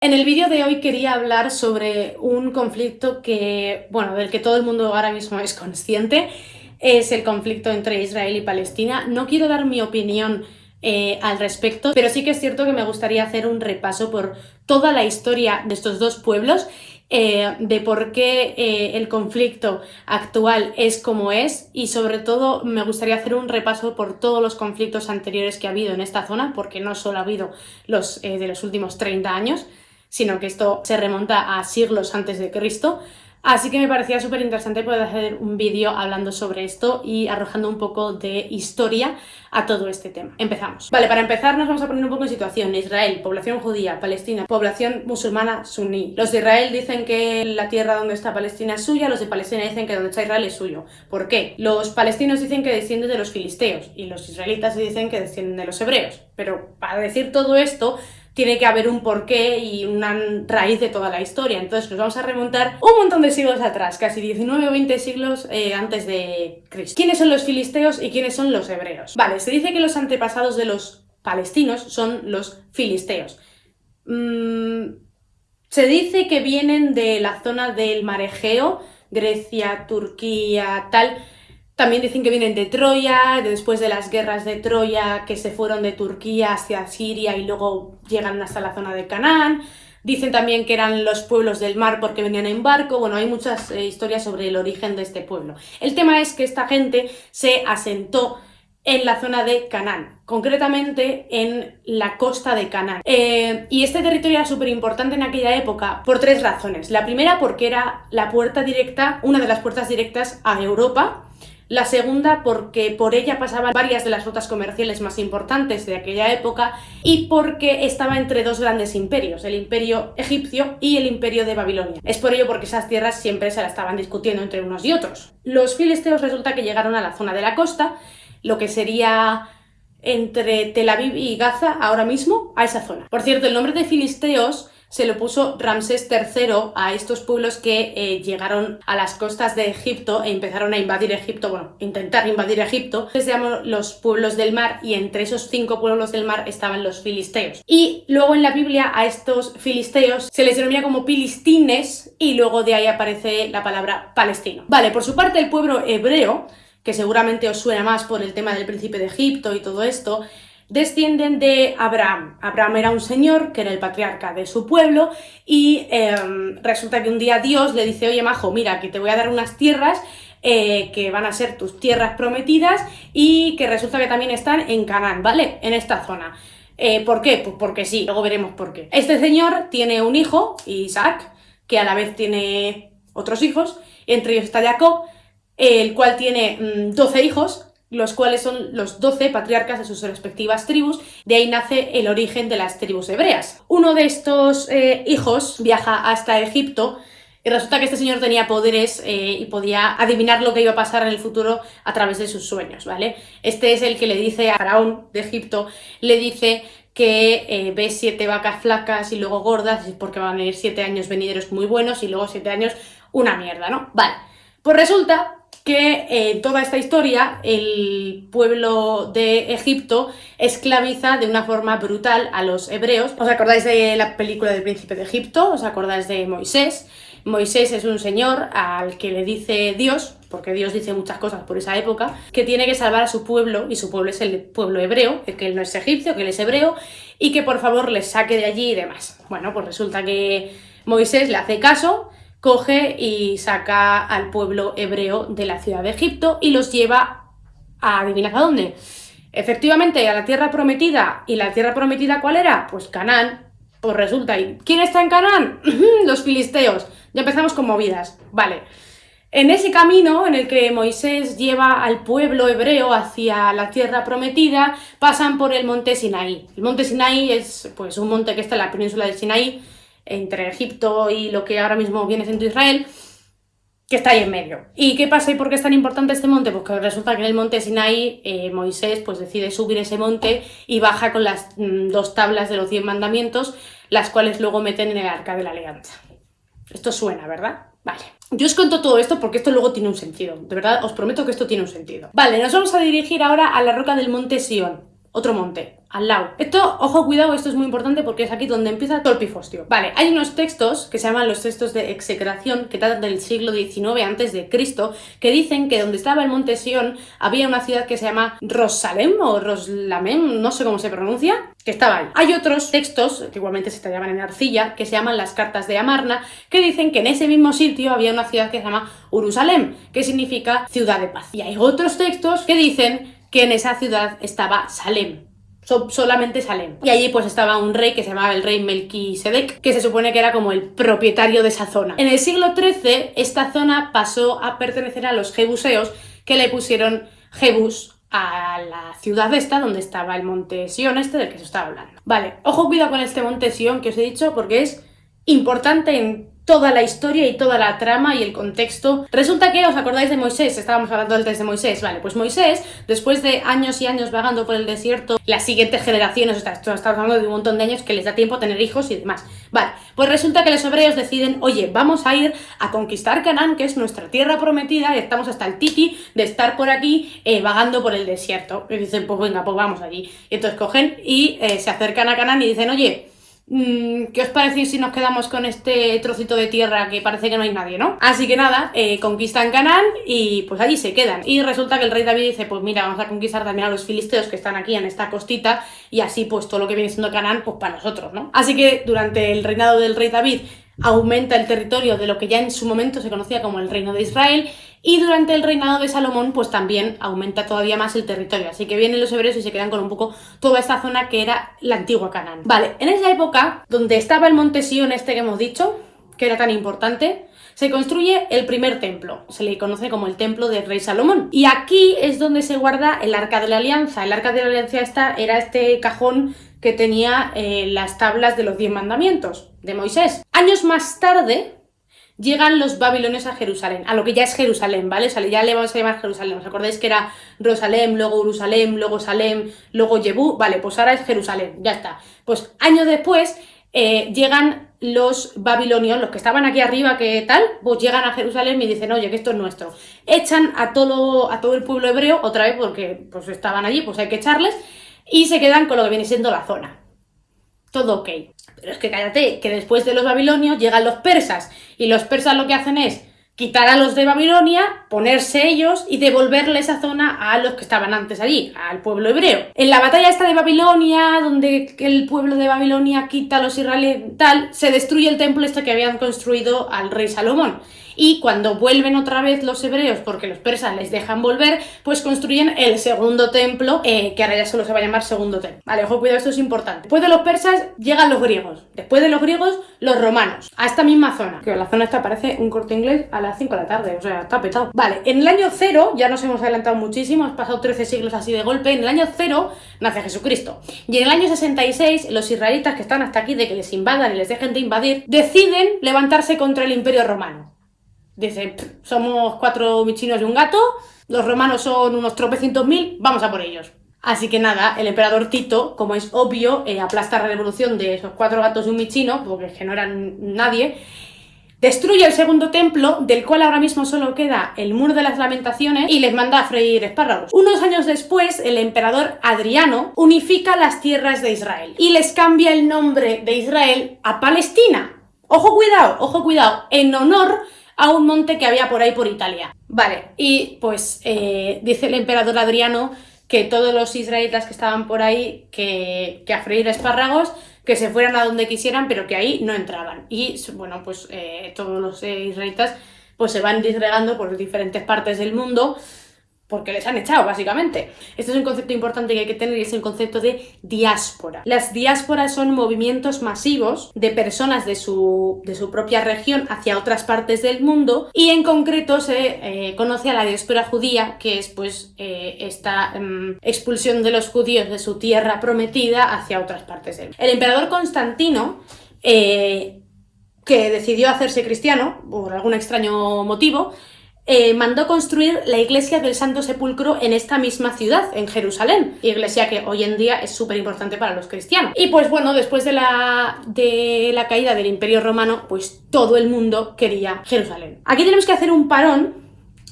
En el vídeo de hoy quería hablar sobre un conflicto que, bueno, del que todo el mundo ahora mismo es consciente, es el conflicto entre Israel y Palestina. No quiero dar mi opinión al respecto, pero sí que es cierto que me gustaría hacer un repaso por toda la historia de estos dos pueblos, de por qué el conflicto actual es como es, y sobre todo me gustaría hacer un repaso por todos los conflictos anteriores que ha habido en esta zona, porque no solo ha habido los de los últimos 30 años, sino que esto se remonta a siglos antes de Cristo. Así que me parecía súper interesante poder hacer un vídeo hablando sobre esto y arrojando un poco de historia a todo este tema. Empezamos. Vale, para empezar nos vamos a poner un poco en situación. Israel, población judía; Palestina, población musulmana suní. Los de Israel dicen que la tierra donde está Palestina es suya, los de Palestina dicen que donde está Israel es suyo. ¿Por qué? Los palestinos dicen que descienden de los filisteos y los israelitas dicen que descienden de los hebreos. Pero para decir todo esto tiene que haber un porqué y una raíz de toda la historia. Entonces nos vamos a remontar un montón de siglos atrás, casi 19 o 20 siglos antes de Cristo. ¿Quiénes son los filisteos y quiénes son los hebreos? Vale, se dice que los antepasados de los palestinos son los filisteos. Se dice que vienen de la zona del Mar Egeo, Grecia, Turquía, tal. También dicen que vienen de Troya, después de las guerras de Troya, que se fueron de Turquía hacia Siria y luego llegan hasta la zona de Canaán. Dicen también que eran los pueblos del mar porque venían en barco. Bueno, hay muchas historias sobre el origen de este pueblo. El tema es que esta gente se asentó en la zona de Canaán, concretamente en la costa de Canaán. Y este territorio era súper importante en aquella época por tres razones. La primera, porque era la puerta directa, una de las puertas directas a Europa. La segunda, porque por ella pasaban varias de las rutas comerciales más importantes de aquella época, y porque estaba entre dos grandes imperios, el imperio egipcio y el imperio de Babilonia. Es por ello porque esas tierras siempre se las estaban discutiendo entre unos y otros. Los filisteos resulta que llegaron a la zona de la costa, lo que sería entre Tel Aviv y Gaza ahora mismo, a esa zona. Por cierto, el nombre de filisteos se lo puso Ramsés III a estos pueblos que llegaron a las costas de Egipto e empezaron a invadir Egipto, bueno, intentar invadir Egipto. Se llaman los pueblos del mar, y entre esos 5 pueblos del mar estaban los filisteos. Y luego en la Biblia a estos filisteos se les denomina como pilistines, y luego de ahí aparece la palabra palestino. Vale, por su parte el pueblo hebreo, que seguramente os suena más por el tema del príncipe de Egipto y todo esto, descienden de Abraham. Abraham era un señor que era el patriarca de su pueblo, y resulta que un día Dios le dice: oye, majo, mira, que te voy a dar unas tierras que van a ser tus tierras prometidas, y que resulta que también están en Canaán, ¿vale? En esta zona. ¿Por qué? Pues porque sí, luego veremos por qué. Este señor tiene un hijo, Isaac, que a la vez tiene otros hijos, entre ellos está Jacob, el cual tiene 12 hijos, los cuales son los 12 patriarcas de sus respectivas tribus. De ahí nace el origen de las tribus hebreas. Uno de estos hijos viaja hasta Egipto, y resulta que este señor tenía poderes y podía adivinar lo que iba a pasar en el futuro a través de sus sueños, ¿vale? Este es el que le dice a Faraón de Egipto, le dice que ve 7 vacas flacas y luego gordas, porque van a venir 7 años venideros muy buenos y luego 7 años una mierda, ¿no? Vale, pues resulta que toda esta historia, el pueblo de Egipto esclaviza de una forma brutal a los hebreos. ¿Os acordáis de la película del príncipe de Egipto? ¿Os acordáis de Moisés? Moisés es un señor al que le dice Dios, porque Dios dice muchas cosas por esa época, que tiene que salvar a su pueblo, y su pueblo es el pueblo hebreo, que él no es egipcio, que él es hebreo, y que por favor les saque de allí y demás. Bueno, pues resulta que Moisés le hace caso, coge y saca al pueblo hebreo de la ciudad de Egipto y los lleva a, adivinad a dónde. Efectivamente, a la tierra prometida. ¿Y la tierra prometida cuál era? Pues Canaán. Pues resulta, ¿y quién está en Canaán? Los filisteos. Ya empezamos con movidas. Vale. En ese camino en el que Moisés lleva al pueblo hebreo hacia la tierra prometida, pasan por el monte Sinaí. El monte Sinaí es pues un monte que está en la península del Sinaí, entre Egipto y lo que ahora mismo viene siendo Israel, que está ahí en medio. ¿Y qué pasa y por qué es tan importante este monte? Pues que resulta que en el monte Sinaí Moisés pues decide subir ese monte y baja con las 2 tablas de los 10 mandamientos, las cuales luego meten en el Arca de la Alianza. Esto suena, ¿verdad? Vale. Yo os cuento todo esto porque esto luego tiene un sentido. De verdad, os prometo que esto tiene un sentido. Vale, nos vamos a dirigir ahora a la roca del monte Sión. Otro monte. al lado. Esto, ojo, cuidado, esto es muy importante porque es aquí donde empieza todo el pifostio. Vale, hay unos textos que se llaman los textos de execración que datan del siglo XIX a.C., que dicen que donde estaba el monte Sión había una ciudad que se llama Rosalem o Roslamem, no sé cómo se pronuncia, que estaba ahí. Hay otros textos, que igualmente se llaman en arcilla, que se llaman las cartas de Amarna, que dicen que en ese mismo sitio había una ciudad que se llama Urusalem, que significa ciudad de paz. Y hay otros textos que dicen que en esa ciudad estaba Salem, solamente Salem. Y allí pues estaba un rey que se llamaba el rey Melquisedec, que se supone que era como el propietario de esa zona. En el siglo XIII esta zona pasó a pertenecer a los jebuseos, que le pusieron Jebús a la ciudad esta donde estaba el monte Sión este del que se estaba hablando. Vale, ojo, cuidado con este monte Sión que os he dicho porque es importante en toda la historia y toda la trama y el contexto. Resulta que, ¿os acordáis de Moisés? Estábamos hablando antes de Moisés. Vale, pues Moisés, después de años y años vagando por el desierto, las siguientes generaciones, o sea, estamos hablando de un montón de años que les da tiempo a tener hijos y demás. Vale, pues resulta que los hebreos deciden, oye, vamos a ir a conquistar Canaán, que es nuestra tierra prometida, y estamos hasta el titi de estar por aquí vagando por el desierto. Y dicen, pues venga, pues vamos allí. Y entonces cogen y se acercan a Canaán y dicen, oye, ¿qué os parece si nos quedamos con este trocito de tierra que parece que no hay nadie, ¿no? Así que nada, conquistan Canaán y pues allí se quedan. Y resulta que el rey David dice, pues mira, vamos a conquistar también a los filisteos que están aquí en esta costita y así pues todo lo que viene siendo Canaán, pues para nosotros, ¿no? Así que durante el reinado del rey David aumenta el territorio de lo que ya en su momento se conocía como el reino de Israel, y durante el reinado de Salomón pues también aumenta todavía más el territorio, así que vienen los hebreos y se quedan con un poco toda esta zona que era la antigua Canaán. Vale, en esa época, donde estaba el monte Sión este que hemos dicho, que era tan importante, se construye el primer templo, se le conoce como el templo del rey Salomón, y aquí es donde se guarda el Arca de la Alianza. El Arca de la Alianza era este cajón que tenía las tablas de los 10 mandamientos de Moisés. Años más tarde llegan los babilonios a Jerusalén, a lo que ya es Jerusalén, ¿vale? O sea, ya le vamos a llamar Jerusalén. ¿Os acordáis que era Rosalem, luego Urusalem, luego Salem, luego Jebú? Vale, pues ahora es Jerusalén, ya está. Pues años después llegan los babilonios, los que estaban aquí arriba, que tal, pues llegan a Jerusalén y dicen, oye, que esto es nuestro. Echan a todo el pueblo hebreo, otra vez porque pues estaban allí, pues hay que echarles, y se quedan con lo que viene siendo la zona. Todo ok. Pero es que cállate, que después de los babilonios llegan los persas, y los persas lo que hacen es quitar a los de Babilonia, ponerse ellos y devolverle esa zona a los que estaban antes allí, al pueblo hebreo. En la batalla esta de Babilonia, donde el pueblo de Babilonia quita a los israelíes, tal, se destruye el templo este que habían construido al rey Salomón. Y cuando vuelven otra vez los hebreos, porque los persas les dejan volver, pues construyen el segundo templo, que ahora ya solo se va a llamar segundo templo. Vale, ojo, cuidado, esto es importante. Después de los persas llegan los griegos. Después de los griegos, los romanos. A esta misma zona. Que la zona esta parece un Corte Inglés a las 5 de la tarde. O sea, está petado. Vale, en el año 0, ya nos hemos adelantado muchísimo, hemos pasado 13 siglos así de golpe. En el año 0 nace Jesucristo. Y en el año 66, los israelitas que están hasta aquí de que les invadan y les dejen de invadir, deciden levantarse contra el Imperio Romano. Dicen, somos 4 michinos y un gato, los romanos son unos tropecientos mil, vamos a por ellos. Así que nada, el emperador Tito, como es obvio, aplasta la revolución de esos 4 gatos y un michino, porque es que no eran nadie, destruye el segundo templo, del cual ahora mismo solo queda el muro de las lamentaciones, y les manda a freír espárragos. Unos años después, el emperador Adriano unifica las tierras de Israel y les cambia el nombre de Israel a Palestina. Ojo, cuidado, en honor a un monte que había por ahí por Italia. Vale, y pues dice el emperador Adriano que todos los israelitas que estaban por ahí, que a freír espárragos, que se fueran a donde quisieran, pero que ahí no entraban. Y bueno, pues todos los israelitas pues se van disgregando por diferentes partes del mundo, porque les han echado, básicamente. Este es un concepto importante que hay que tener, y es el concepto de diáspora. Las diásporas son movimientos masivos de personas de su propia región hacia otras partes del mundo, y en concreto se conoce a la diáspora judía, que es pues esta expulsión de los judíos de su tierra prometida hacia otras partes del mundo. El emperador Constantino, que decidió hacerse cristiano por algún extraño motivo, mandó construir la iglesia del Santo Sepulcro en esta misma ciudad, en Jerusalén, iglesia que hoy en día es súper importante para los cristianos. Y pues bueno, después de la caída del Imperio Romano, pues todo el mundo quería Jerusalén. Aquí tenemos que hacer un parón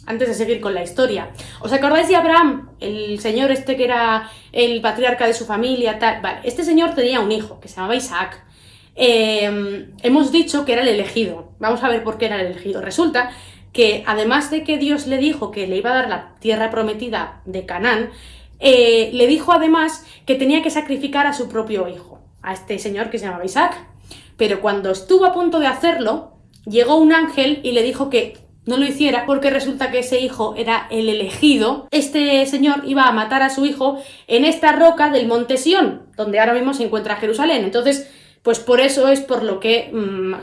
antes de seguir con la historia. ¿Os acordáis de Abraham? El señor este que era el patriarca de su familia, tal. Vale, este señor tenía un hijo que se llamaba Isaac. Hemos dicho que era el elegido. Vamos a ver por qué era el elegido. Resulta que además de que Dios le dijo que le iba a dar la tierra prometida de Canaán, le dijo además que tenía que sacrificar a su propio hijo, a este señor que se llamaba Isaac. Pero cuando estuvo a punto de hacerlo, llegó un ángel y le dijo que no lo hiciera porque resulta que ese hijo era el elegido. Este señor iba a matar a su hijo en esta roca del monte Sión, donde ahora mismo se encuentra Jerusalén. Entonces, pues por eso es por lo que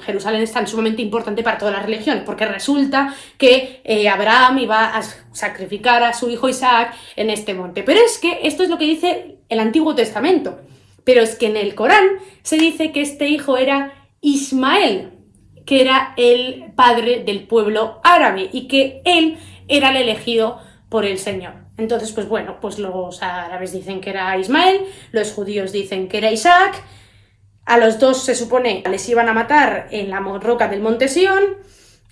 Jerusalén es tan sumamente importante para todas las religiones, porque resulta que Abraham iba a sacrificar a su hijo Isaac en este monte. Pero es que esto es lo que dice el Antiguo Testamento. Pero es que en el Corán se dice que este hijo era Ismael, que era el padre del pueblo árabe y que él era el elegido por el Señor. Entonces, pues bueno, pues los árabes dicen que era Ismael, los judíos dicen que era Isaac, a los dos se supone que les iban a matar en la roca del monte Sión.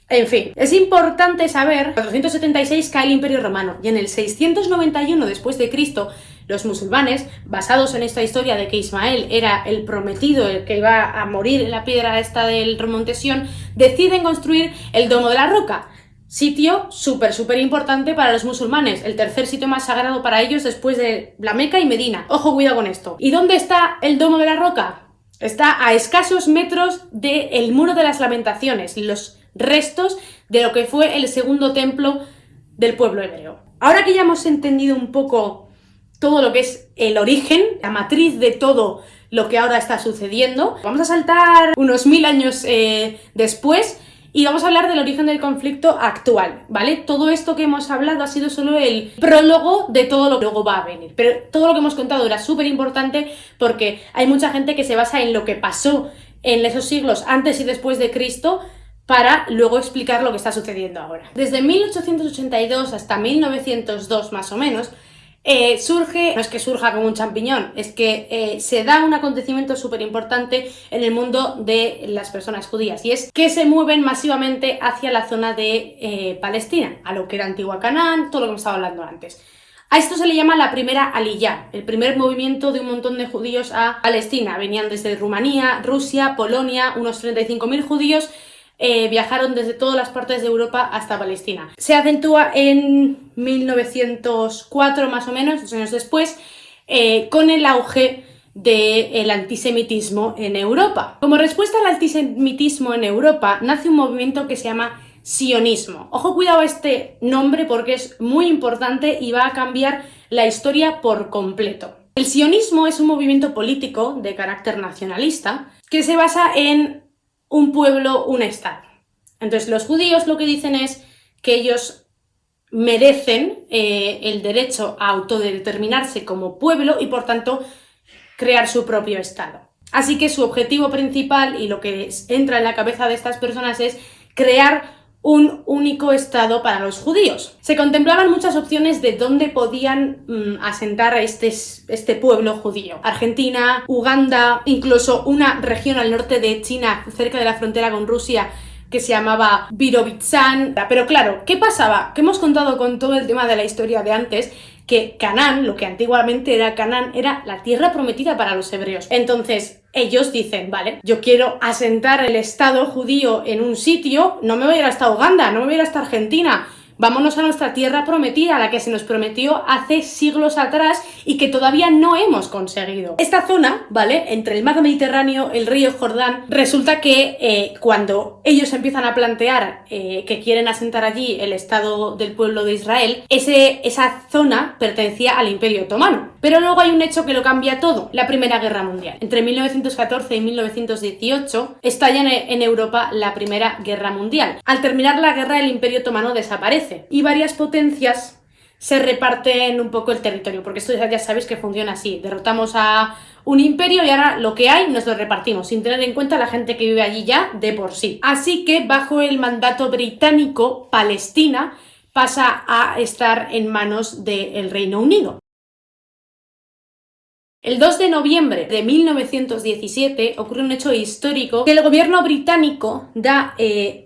En fin, es importante saber, en 476 cae el Imperio Romano y en el 691 después de Cristo los musulmanes, basados en esta historia de que Ismael era el prometido, el que iba a morir en la piedra esta del monte Sión, deciden construir el Domo de la Roca, sitio súper importante para los musulmanes, el tercer sitio más sagrado para ellos después de la Meca y Medina. Ojo, cuidado con esto. ¿Y dónde está el Domo de la Roca? Está a escasos metros del Muro de las Lamentaciones, los restos de lo que fue el segundo templo del pueblo hebreo. Ahora que ya hemos entendido un poco todo lo que es el origen, la matriz de todo lo que ahora está sucediendo, vamos a saltar unos 1000 años después y vamos a hablar del origen del conflicto actual, ¿vale? Todo esto que hemos hablado ha sido solo el prólogo de todo lo que luego va a venir, pero todo lo que hemos contado era súper importante porque hay mucha gente que se basa en lo que pasó en esos siglos antes y después de Cristo para luego explicar lo que está sucediendo ahora. Desde 1882 hasta 1902 más o menos, surge, no es que surja como un champiñón, es que se da un acontecimiento súper importante en el mundo de las personas judías y es que se mueven masivamente hacia la zona de Palestina, a lo que era antigua Canaán, todo lo que hemos estado hablando antes. A esto se le llama la primera Aliyá, el primer movimiento de un montón de judíos a Palestina. Venían desde Rumanía, Rusia, Polonia, unos 35.000 judíos. Viajaron desde todas las partes de Europa hasta Palestina. Se acentúa en 1904 más o menos, 2 años después, con el auge del antisemitismo en Europa. Como respuesta al antisemitismo en Europa, nace un movimiento que se llama sionismo. Ojo, cuidado a este nombre porque es muy importante y va a cambiar la historia por completo. El sionismo es un movimiento político de carácter nacionalista que se basa en un pueblo, un estado. Entonces los judíos lo que dicen es que ellos merecen el derecho a autodeterminarse como pueblo y por tanto crear su propio estado. Así que su objetivo principal y lo que entra en la cabeza de estas personas es crear un único estado para los judíos. Se contemplaban muchas opciones de dónde podían asentar a este pueblo judío. Argentina, Uganda, incluso una región al norte de China, cerca de la frontera con Rusia, que se llamaba Birobidzhan. Pero claro, ¿qué pasaba? Que hemos contado con todo el tema de la historia de antes, que Canaán, lo que antiguamente era Canaán, era la tierra prometida para los hebreos. Entonces, ellos dicen, vale, yo quiero asentar el Estado judío en un sitio, no me voy a ir hasta Uganda, no me voy a ir hasta Argentina, vámonos a nuestra tierra prometida, la que se nos prometió hace siglos atrás y que todavía no hemos conseguido. Esta zona, ¿vale?, entre el mar Mediterráneo, el río Jordán, resulta que cuando ellos empiezan a plantear que quieren asentar allí el Estado del pueblo de Israel, esa zona pertenecía al Imperio Otomano. Pero luego hay un hecho que lo cambia todo, la Primera Guerra Mundial. Entre 1914 y 1918 estalla en Europa la Primera Guerra Mundial. Al terminar la guerra, el Imperio Otomano desaparece y varias potencias se reparten un poco el territorio, porque esto ya sabéis que funciona así. Derrotamos a un imperio y ahora lo que hay nos lo repartimos, sin tener en cuenta la gente que vive allí ya de por sí. Así que bajo el mandato británico, Palestina pasa a estar en manos del Reino Unido. El 2 de noviembre de 1917 ocurre un hecho histórico que el gobierno británico da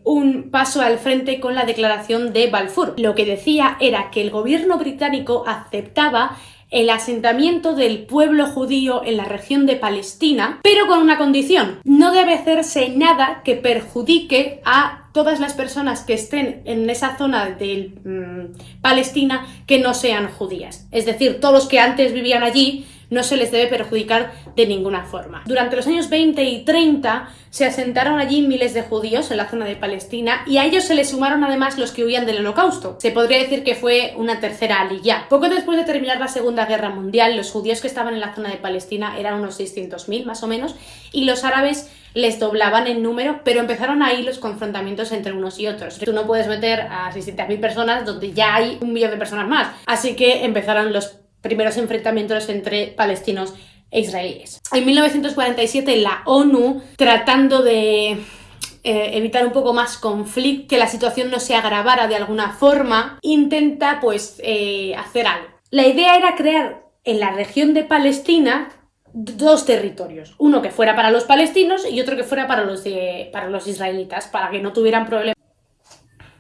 un paso al frente con la declaración de Balfour. Lo que decía era que el gobierno británico aceptaba el asentamiento del pueblo judío en la región de Palestina, pero con una condición: no debe hacerse nada que perjudique a todas las personas que estén en esa zona de Palestina que no sean judías. Es decir, todos los que antes vivían allí no se les debe perjudicar de ninguna forma. Durante los años 20 y 30 se asentaron allí miles de judíos en la zona de Palestina y a ellos se les sumaron además los que huían del Holocausto. Se podría decir que fue una tercera aliyá. Poco después de terminar la Segunda Guerra Mundial, los judíos que estaban en la zona de Palestina eran unos 600.000 más o menos, y los árabes les doblaban en número, pero empezaron ahí los confrontamientos entre unos y otros. Tú no puedes meter a 600.000 personas donde ya hay 1 millón de personas más. Así que empezaron los primeros enfrentamientos entre palestinos e israelíes. En 1947 la ONU, tratando de evitar un poco más conflicto, que la situación no se agravara de alguna forma, intenta hacer algo. La idea era crear en la región de Palestina 2 territorios, uno que fuera para los palestinos y otro que fuera para los israelitas, para que no tuvieran problemas.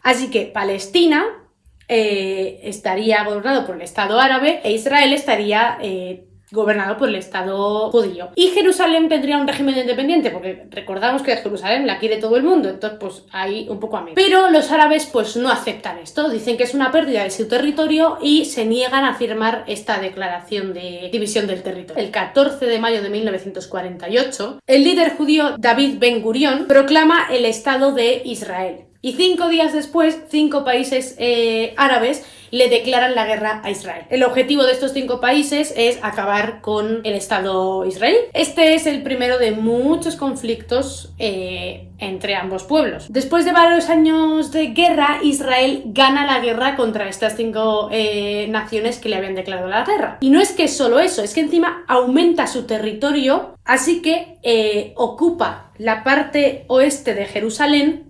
Así que Palestina estaría gobernado por el Estado árabe e Israel estaría gobernado por el Estado judío. Y Jerusalén tendría un régimen independiente, porque recordamos que Jerusalén la quiere todo el mundo, entonces pues ahí un poco a mí. Pero los árabes pues no aceptan esto, dicen que es una pérdida de su territorio y se niegan a firmar esta declaración de división del territorio. El 14 de mayo de 1948, el líder judío David Ben Gurión proclama el Estado de Israel. Y 5 días después, 5 países árabes le declaran la guerra a Israel. El objetivo de estos 5 países es acabar con el Estado israelí. Este es el primero de muchos conflictos entre ambos pueblos. Después de varios años de guerra, Israel gana la guerra contra estas 5 naciones que le habían declarado la guerra. Y no es que solo eso, es que encima aumenta su territorio, así que ocupa la parte oeste de Jerusalén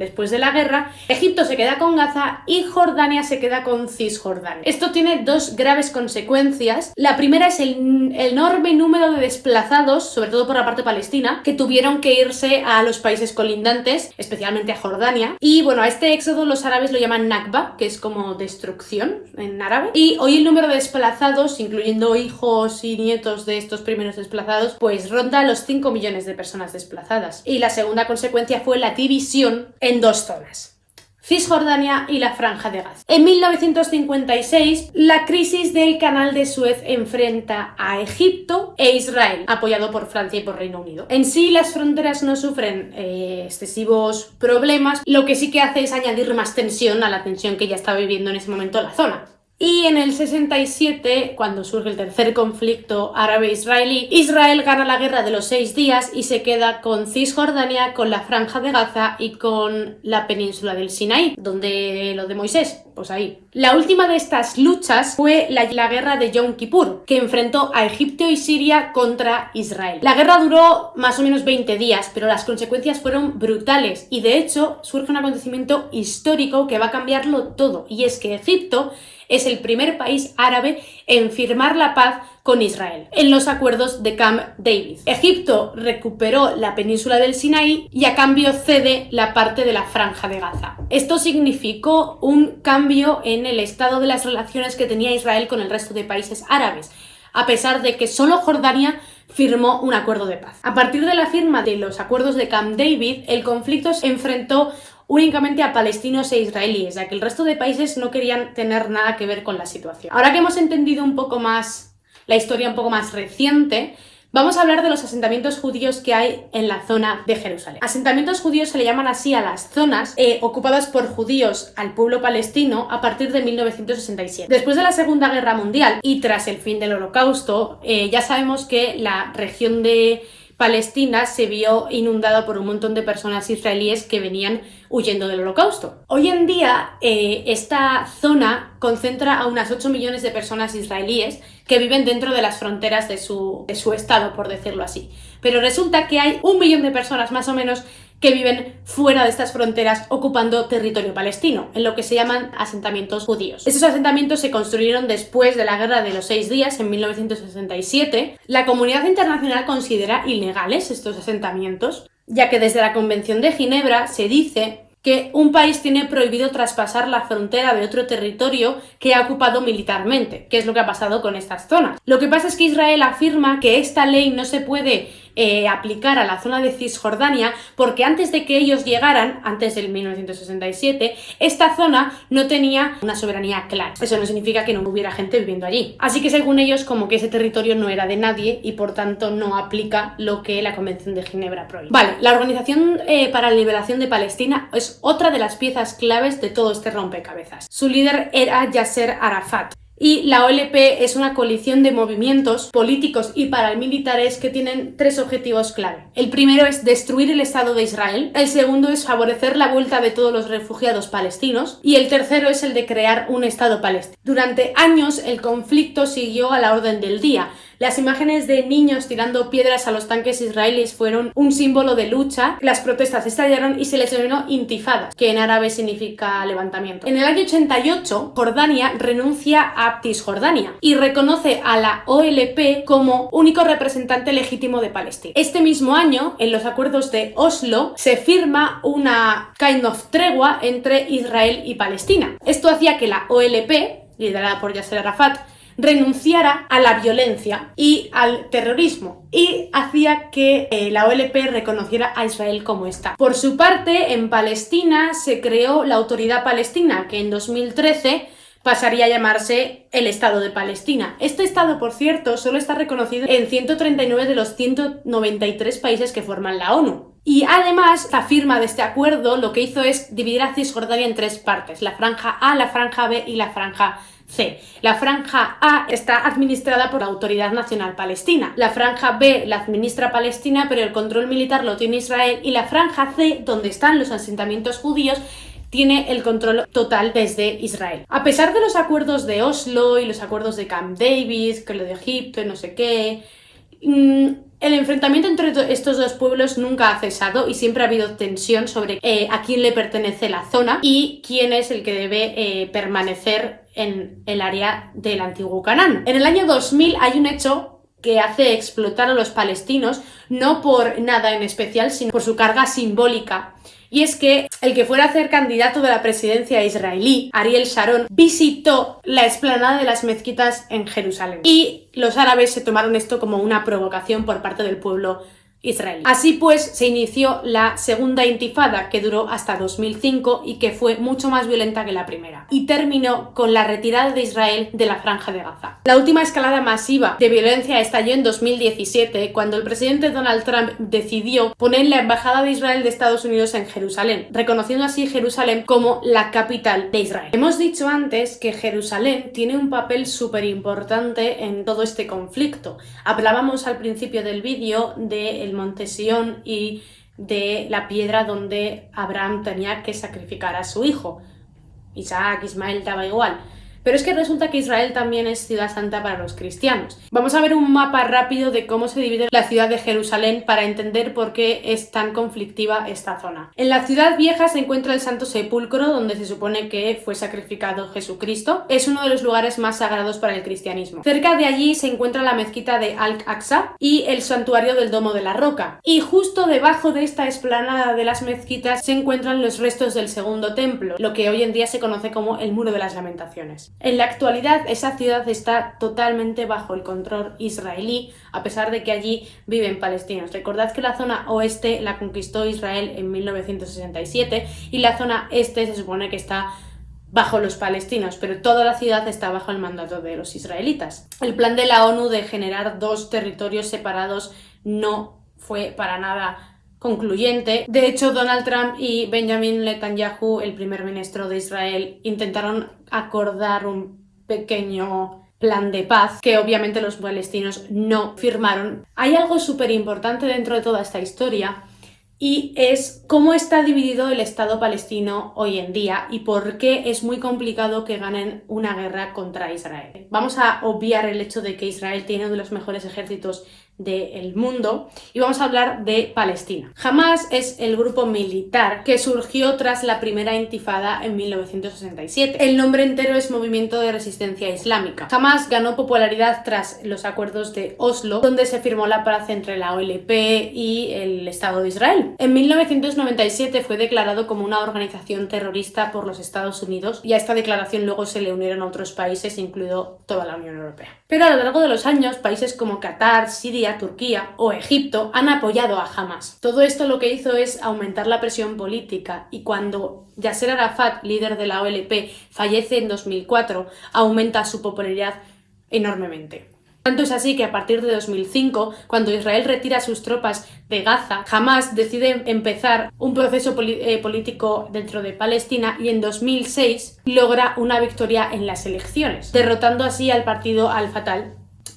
después de la guerra. Egipto se queda con Gaza y Jordania se queda con Cisjordania. Esto tiene 2 graves consecuencias. La primera es el enorme número de desplazados, sobre todo por la parte palestina, que tuvieron que irse a los países colindantes, especialmente a Jordania. Y bueno, a este éxodo los árabes lo llaman Nakba, que es como destrucción en árabe. Y hoy el número de desplazados, incluyendo hijos y nietos de estos primeros desplazados, pues ronda los 5 millones de personas desplazadas. Y la segunda consecuencia fue la división en 2 zonas: Cisjordania y la Franja de Gaza. En 1956, la crisis del Canal de Suez enfrenta a Egipto e Israel, apoyado por Francia y por Reino Unido. En sí, las fronteras no sufren excesivos problemas, lo que sí que hace es añadir más tensión a la tensión que ya estaba viviendo en ese momento la zona. Y en el 67, cuando surge el tercer conflicto árabe-israelí, Israel gana la guerra de los 6 días y se queda con Cisjordania, con la Franja de Gaza y con la península del Sinaí, donde lo de Moisés, pues ahí. La última de estas luchas fue la guerra de Yom Kippur, que enfrentó a Egipto y Siria contra Israel. La guerra duró más o menos 20 días, pero las consecuencias fueron brutales y de hecho surge un acontecimiento histórico que va a cambiarlo todo, y es que Egipto es el primer país árabe en firmar la paz con Israel en los acuerdos de Camp David. Egipto recuperó la península del Sinaí y a cambio cede la parte de la Franja de Gaza. Esto significó un cambio en el estado de las relaciones que tenía Israel con el resto de países árabes, a pesar de que solo Jordania firmó un acuerdo de paz. A partir de la firma de los acuerdos de Camp David, el conflicto se enfrentó únicamente a palestinos e israelíes, ya que el resto de países no querían tener nada que ver con la situación. Ahora que hemos entendido un poco más la historia un poco más reciente, vamos a hablar de los asentamientos judíos que hay en la zona de Jerusalén. Asentamientos judíos se le llaman así a las zonas ocupadas por judíos al pueblo palestino a partir de 1967. Después de la Segunda Guerra Mundial y tras el fin del Holocausto, ya sabemos que la región de Palestina se vio inundada por un montón de personas israelíes que venían huyendo del Holocausto. Hoy en día esta zona concentra a unas 8 millones de personas israelíes que viven dentro de las fronteras de su estado, por decirlo así. Pero resulta que hay 1 millón de personas más o menos que viven fuera de estas fronteras ocupando territorio palestino, en lo que se llaman asentamientos judíos. Estos asentamientos se construyeron después de la Guerra de los 6 días, en 1967. La comunidad internacional considera ilegales estos asentamientos, ya que desde la Convención de Ginebra se dice que un país tiene prohibido traspasar la frontera de otro territorio que ha ocupado militarmente, que es lo que ha pasado con estas zonas. Lo que pasa es que Israel afirma que esta ley no se puede aplicar a la zona de Cisjordania porque antes de que ellos llegaran, antes del 1967, esta zona no tenía una soberanía clara. Eso no significa que no hubiera gente viviendo allí. Así que según ellos, como que ese territorio no era de nadie y por tanto no aplica lo que la Convención de Ginebra prohíbe. Vale, la Organización para la Liberación de Palestina es otra de las piezas claves de todo este rompecabezas. Su líder era Yasser Arafat. Y la OLP es una coalición de movimientos políticos y paramilitares que tienen 3 objetivos clave. El primero es destruir el Estado de Israel, el segundo es favorecer la vuelta de todos los refugiados palestinos y el tercero es el de crear un Estado palestino. Durante años el conflicto siguió a la orden del día. Las imágenes de niños tirando piedras a los tanques israelíes fueron un símbolo de lucha. Las protestas estallaron y se les denominó intifadas, que en árabe significa levantamiento. En el año 88, Jordania renuncia a Cisjordania y reconoce a la OLP como único representante legítimo de Palestina. Este mismo año, en los acuerdos de Oslo, se firma una kind of tregua entre Israel y Palestina. Esto hacía que la OLP, liderada por Yasser Arafat, renunciara a la violencia y al terrorismo y hacía que la OLP reconociera a Israel como Estado. Por su parte, en Palestina se creó la Autoridad Palestina, que en 2013 pasaría a llamarse el Estado de Palestina. Este Estado, por cierto, solo está reconocido en 139 de los 193 países que forman la ONU. Y además, la firma de este acuerdo lo que hizo es dividir a Cisjordania en 3 partes, la franja A, la franja B y la franja C. La franja A está administrada por la Autoridad Nacional Palestina. La franja B la administra Palestina, pero el control militar lo tiene Israel. Y la franja C, donde están los asentamientos judíos, tiene el control total desde Israel. A pesar de los acuerdos de Oslo y los acuerdos de Camp David, que lo de Egipto y no sé qué, el enfrentamiento entre estos dos pueblos nunca ha cesado y siempre ha habido tensión sobre a quién le pertenece la zona y quién es el que debe permanecer en el área del antiguo Canaán. En el año 2000 hay un hecho que hace explotar a los palestinos, no por nada en especial, sino por su carga simbólica. Y es que el que fuera a ser candidato de la presidencia israelí, Ariel Sharon, visitó la explanada de las mezquitas en Jerusalén. Y los árabes se tomaron esto como una provocación por parte del pueblo israelí. Así pues, se inició la segunda intifada, que duró hasta 2005 y que fue mucho más violenta que la primera, y terminó con la retirada de Israel de la Franja de Gaza. La última escalada masiva de violencia estalló en 2017, cuando el presidente Donald Trump decidió poner la embajada de Israel de Estados Unidos en Jerusalén, reconociendo así Jerusalén como la capital de Israel. Hemos dicho antes que Jerusalén tiene un papel súper importante en todo este conflicto. Hablábamos al principio del vídeo del Monte Sión y de la piedra donde Abraham tenía que sacrificar a su hijo. Isaac, Ismael, daba igual. Pero es que resulta que Israel también es ciudad santa para los cristianos. Vamos a ver un mapa rápido de cómo se divide la ciudad de Jerusalén para entender por qué es tan conflictiva esta zona. En la ciudad vieja se encuentra el Santo Sepulcro, donde se supone que fue sacrificado Jesucristo. Es uno de los lugares más sagrados para el cristianismo. Cerca de allí se encuentra la mezquita de Al-Aqsa y el santuario del Domo de la Roca. Y justo debajo de esta explanada de las mezquitas se encuentran los restos del segundo templo, lo que hoy en día se conoce como el Muro de las Lamentaciones. En la actualidad, esa ciudad está totalmente bajo el control israelí, a pesar de que allí viven palestinos. Recordad que la zona oeste la conquistó Israel en 1967 y la zona este se supone que está bajo los palestinos, pero toda la ciudad está bajo el mandato de los israelitas. El plan de la ONU de generar 2 territorios separados no fue para nada concluyente. De hecho, Donald Trump y Benjamin Netanyahu, el primer ministro de Israel, intentaron acordar un pequeño plan de paz que obviamente los palestinos no firmaron. Hay algo súper importante dentro de toda esta historia y es cómo está dividido el Estado palestino hoy en día y por qué es muy complicado que ganen una guerra contra Israel. Vamos a obviar el hecho de que Israel tiene uno de los mejores ejércitos del mundo, y vamos a hablar de Palestina. Hamás es el grupo militar que surgió tras la primera intifada en 1967. El nombre entero es Movimiento de Resistencia Islámica. Hamás ganó popularidad tras los acuerdos de Oslo, donde se firmó la paz entre la OLP y el Estado de Israel. En 1997 fue declarado como una organización terrorista por los Estados Unidos, y a esta declaración luego se le unieron otros países, incluido toda la Unión Europea. Pero a lo largo de los años, países como Qatar, Siria, Turquía o Egipto han apoyado a Hamás. Todo esto lo que hizo es aumentar la presión política, y cuando Yasser Arafat, líder de la OLP, fallece en 2004, aumenta su popularidad enormemente. Tanto es así que a partir de 2005, cuando Israel retira sus tropas de Gaza, Hamás decide empezar un proceso político dentro de Palestina, y en 2006 logra una victoria en las elecciones, derrotando así al partido Al-Fatah.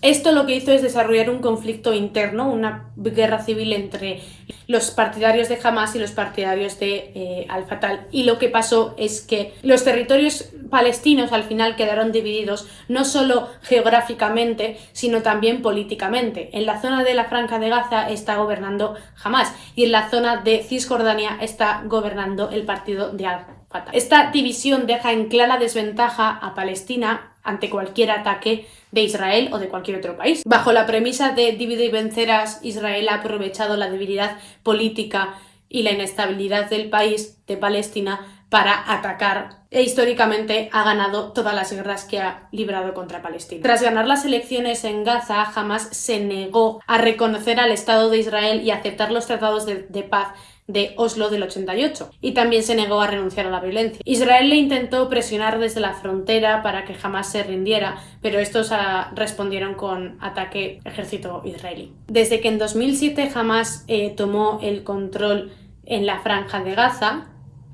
Esto lo que hizo es desarrollar un conflicto interno, una guerra civil entre los partidarios de Hamás y los partidarios de Al-Fatah, y lo que pasó es que los territorios palestinos al final quedaron divididos no solo geográficamente, sino también políticamente. En la zona de la Franja de Gaza está gobernando Hamás, y en la zona de Cisjordania está gobernando el partido de Al-Fatah. Esta división deja en clara desventaja a Palestina ante cualquier ataque de Israel o de cualquier otro país. Bajo la premisa de divide y vencerás, Israel ha aprovechado la debilidad política y la inestabilidad del país de Palestina para atacar, e históricamente ha ganado todas las guerras que ha librado contra Palestina. Tras ganar las elecciones en Gaza, Hamás se negó a reconocer al Estado de Israel y a aceptar los tratados de paz de Oslo del 88, y también se negó a renunciar a la violencia. Israel le intentó presionar desde la frontera para que Hamás se rindiera, pero estos respondieron con ataque ejército israelí. Desde que en 2007 Hamás tomó el control en la Franja de Gaza,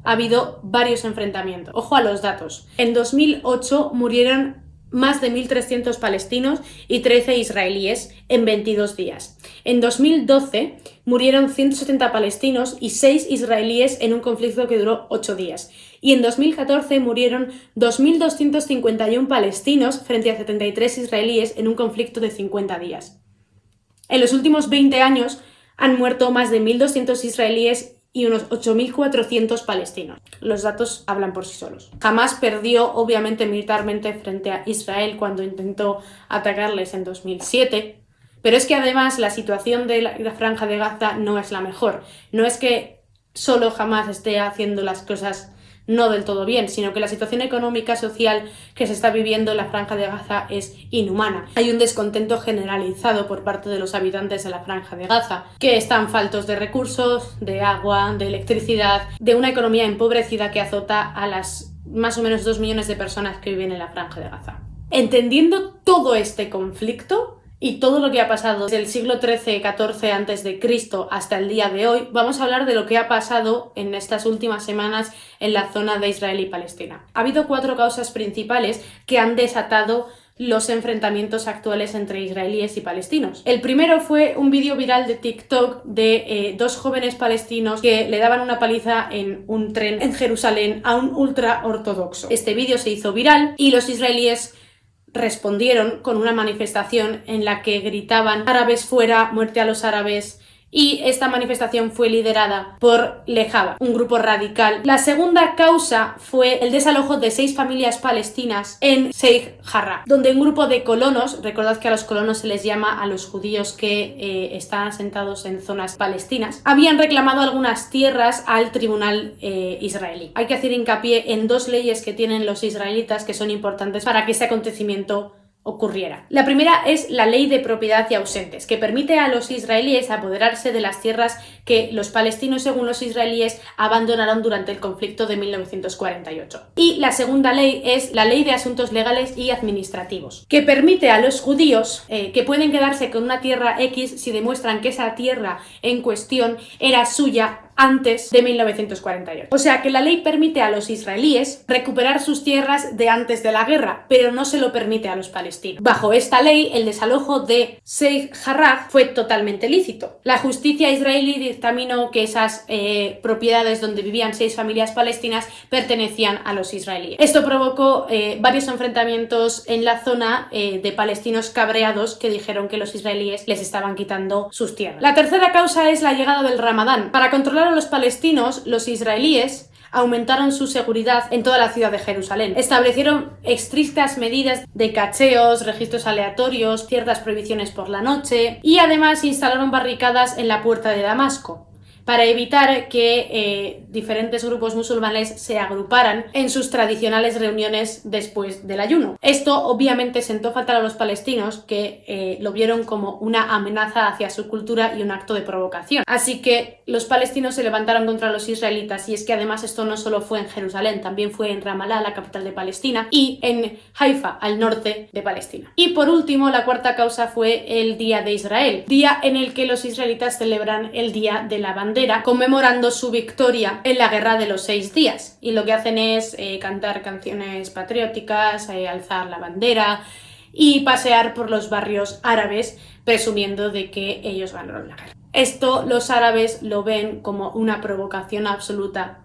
ha habido varios enfrentamientos. Ojo a los datos. En 2008 murieron más de 1.300 palestinos y 13 israelíes en 22 días. En 2012 murieron 170 palestinos y 6 israelíes en un conflicto que duró 8 días. Y en 2014 murieron 2.251 palestinos frente a 73 israelíes en un conflicto de 50 días. En los últimos 20 años han muerto más de 1.200 israelíes y unos 8.400 palestinos. Los datos hablan por sí solos. Hamás perdió obviamente militarmente frente a Israel cuando intentó atacarles en 2007, pero es que además la situación de la Franja de Gaza no es la mejor. No es que solo Hamás esté haciendo las cosas no del todo bien, sino que la situación económica social que se está viviendo en la Franja de Gaza es inhumana. Hay un descontento generalizado por parte de los habitantes de la Franja de Gaza, que están faltos de recursos, de agua, de electricidad, de una economía empobrecida que azota a las más o menos 2 millones de personas que viven en la Franja de Gaza. Entendiendo todo este conflicto y todo lo que ha pasado desde el siglo XIII-XIV a.C. hasta el día de hoy, vamos a hablar de lo que ha pasado en estas últimas semanas en la zona de Israel y Palestina. Ha habido 4 causas principales que han desatado los enfrentamientos actuales entre israelíes y palestinos. El primero fue un vídeo viral de TikTok de 2 jóvenes palestinos que le daban una paliza en un tren en Jerusalén a un ultraortodoxo. Este vídeo se hizo viral y los israelíes respondieron con una manifestación en la que gritaban "Árabes fuera, muerte a los árabes", y esta manifestación fue liderada por Lejaba, un grupo radical. La segunda causa fue el desalojo de 6 familias palestinas en Sheikh Jarrah, donde un grupo de colonos, recordad que a los colonos se les llama a los judíos que están asentados en zonas palestinas, habían reclamado algunas tierras al tribunal israelí. Hay que hacer hincapié en 2 leyes que tienen los israelitas que son importantes para que este acontecimiento ocurriera. La primera es la ley de propiedad y ausentes, que permite a los israelíes apoderarse de las tierras que los palestinos, según los israelíes, abandonaron durante el conflicto de 1948. Y la segunda ley es la ley de asuntos legales y administrativos, que permite a los judíos que pueden quedarse con una tierra X si demuestran que esa tierra en cuestión era suya antes de 1948. O sea que la ley permite a los israelíes recuperar sus tierras de antes de la guerra, pero no se lo permite a los palestinos. Bajo esta ley, el desalojo de Sheikh Jarrah fue totalmente lícito. La justicia israelí dictaminó que esas propiedades donde vivían 6 familias palestinas pertenecían a los israelíes. Esto provocó varios enfrentamientos en la zona de palestinos cabreados que dijeron que los israelíes les estaban quitando sus tierras. La tercera causa es la llegada del Ramadán. Para controlar a los palestinos, los israelíes aumentaron su seguridad en toda la ciudad de Jerusalén. Establecieron estrictas medidas de cacheos, registros aleatorios, ciertas prohibiciones por la noche y además instalaron barricadas en la puerta de Damasco para evitar que diferentes grupos musulmanes se agruparan en sus tradicionales reuniones después del ayuno. Esto obviamente sentó fatal a los palestinos, que lo vieron como una amenaza hacia su cultura y un acto de provocación. Así que los palestinos se levantaron contra los israelitas, y es que además esto no solo fue en Jerusalén, también fue en Ramallah, la capital de Palestina, y en Haifa, al norte de Palestina. Y por último, la cuarta causa fue el Día de Israel, día en el que los israelitas celebran el Día de la Bandera, conmemorando su victoria en la Guerra de los 6 días. Y lo que hacen es cantar canciones patrióticas, alzar la bandera y pasear por los barrios árabes presumiendo de que ellos ganaron la guerra. Esto los árabes lo ven como una provocación absoluta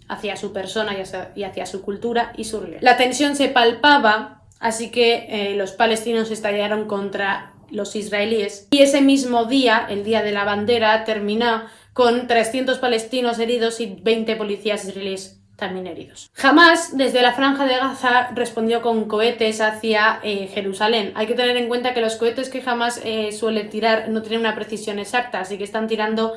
hacia su persona y hacia su cultura y su religión. La tensión se palpaba, así que los palestinos estallaron contra los israelíes, y ese mismo día, el Día de la Bandera, terminó con 300 palestinos heridos y 20 policías israelíes también heridos. Hamás, desde la Franja de Gaza, respondió con cohetes hacia Jerusalén. Hay que tener en cuenta que los cohetes que Hamás suele tirar no tienen una precisión exacta, así que están tirando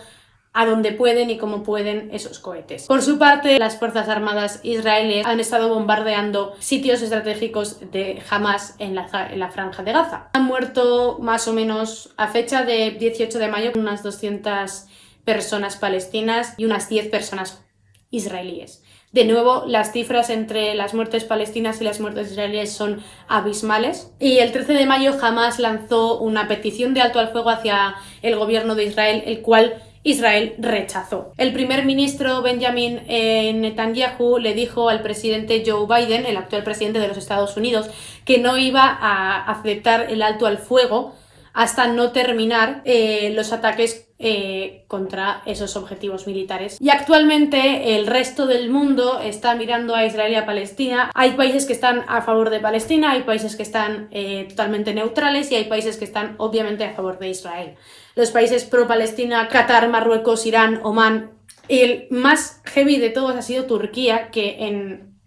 a donde pueden y como pueden esos cohetes. Por su parte, las Fuerzas Armadas israelíes han estado bombardeando sitios estratégicos de Hamás en la Franja de Gaza. Han muerto más o menos a fecha de 18 de mayo unas 200 personas palestinas y unas 10 personas israelíes. De nuevo, las cifras entre las muertes palestinas y las muertes israelíes son abismales. Y el 13 de mayo Hamás lanzó una petición de alto al fuego hacia el gobierno de Israel, el cual Israel rechazó. El primer ministro Benjamin Netanyahu le dijo al presidente Joe Biden, el actual presidente de los Estados Unidos, que no iba a aceptar el alto al fuego hasta no terminar los ataques contra esos objetivos militares. Y actualmente el resto del mundo está mirando a Israel y a Palestina. Hay países que están a favor de Palestina, hay países que están totalmente neutrales y hay países que están obviamente a favor de Israel. Los países pro-Palestina, Qatar, Marruecos, Irán, Omán. El más heavy de todos ha sido Turquía, que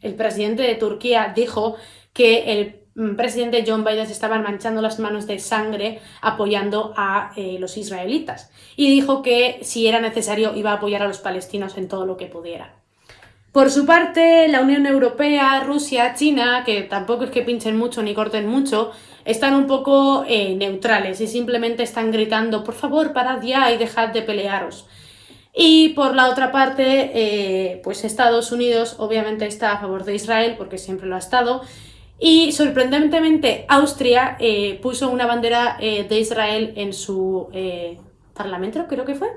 el presidente de Turquía dijo que el presidente John Biden se estaban manchando las manos de sangre apoyando a los israelitas, y dijo que si era necesario iba a apoyar a los palestinos en todo lo que pudiera. Por su parte, la Unión Europea, Rusia, China, que tampoco es que pinchen mucho ni corten mucho, están un poco neutrales y simplemente están gritando: por favor, parad ya y dejad de pelearos. Y por la otra parte, pues Estados Unidos obviamente está a favor de Israel, porque siempre lo ha estado. Y sorprendentemente Austria puso una bandera de Israel en su parlamento, creo que fue.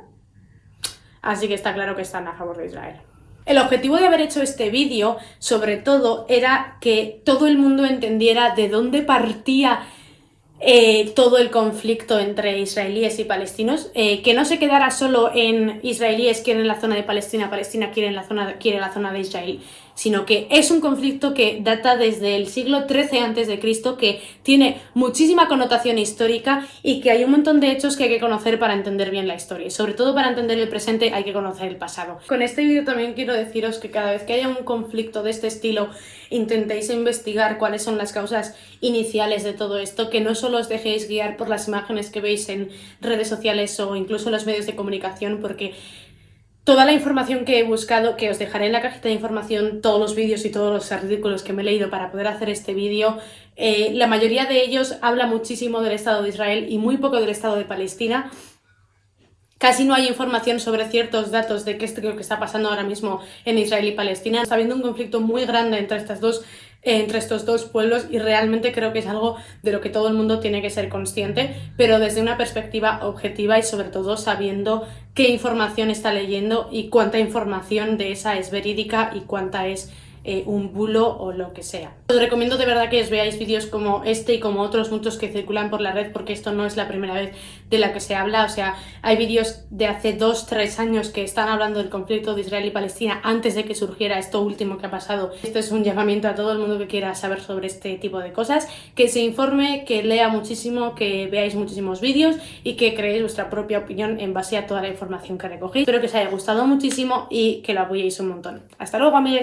Así que está claro que están a favor de Israel. El objetivo de haber hecho este vídeo, sobre todo, era que todo el mundo entendiera de dónde partía todo el conflicto entre israelíes y palestinos, que no se quedara solo en israelíes quieren la zona de Palestina, Palestina quiere la zona de Israel, sino que es un conflicto que data desde el siglo XIII a.C., que tiene muchísima connotación histórica y que hay un montón de hechos que hay que conocer para entender bien la historia. Y sobre todo para entender el presente hay que conocer el pasado. Con este vídeo también quiero deciros que cada vez que haya un conflicto de este estilo, intentéis investigar cuáles son las causas iniciales de todo esto, que no solo os dejéis guiar por las imágenes que veis en redes sociales o incluso en los medios de comunicación, porque toda la información que he buscado, que os dejaré en la cajita de información, todos los vídeos y todos los artículos que me he leído para poder hacer este vídeo, la mayoría de ellos habla muchísimo del Estado de Israel y muy poco del Estado de Palestina. Casi no hay información sobre ciertos datos de qué es lo que está pasando ahora mismo en Israel y Palestina. Está habiendo un conflicto muy grande entre estos dos pueblos, y realmente creo que es algo de lo que todo el mundo tiene que ser consciente, pero desde una perspectiva objetiva y sobre todo sabiendo qué información está leyendo y cuánta información de esa es verídica y cuánta es un bulo o lo que sea. Os recomiendo de verdad que os veáis vídeos como este y como otros muchos que circulan por la red, porque esto no es la primera vez de la que se habla. O sea, hay vídeos de hace 2-3 años que están hablando del conflicto de Israel y Palestina antes de que surgiera esto último que ha pasado. Esto es un llamamiento a todo el mundo que quiera saber sobre este tipo de cosas, que se informe, que lea muchísimo, que veáis muchísimos vídeos y que creéis vuestra propia opinión en base a toda la información que recogéis. Espero que os haya gustado muchísimo y que lo apoyéis un montón. Hasta luego, amigos.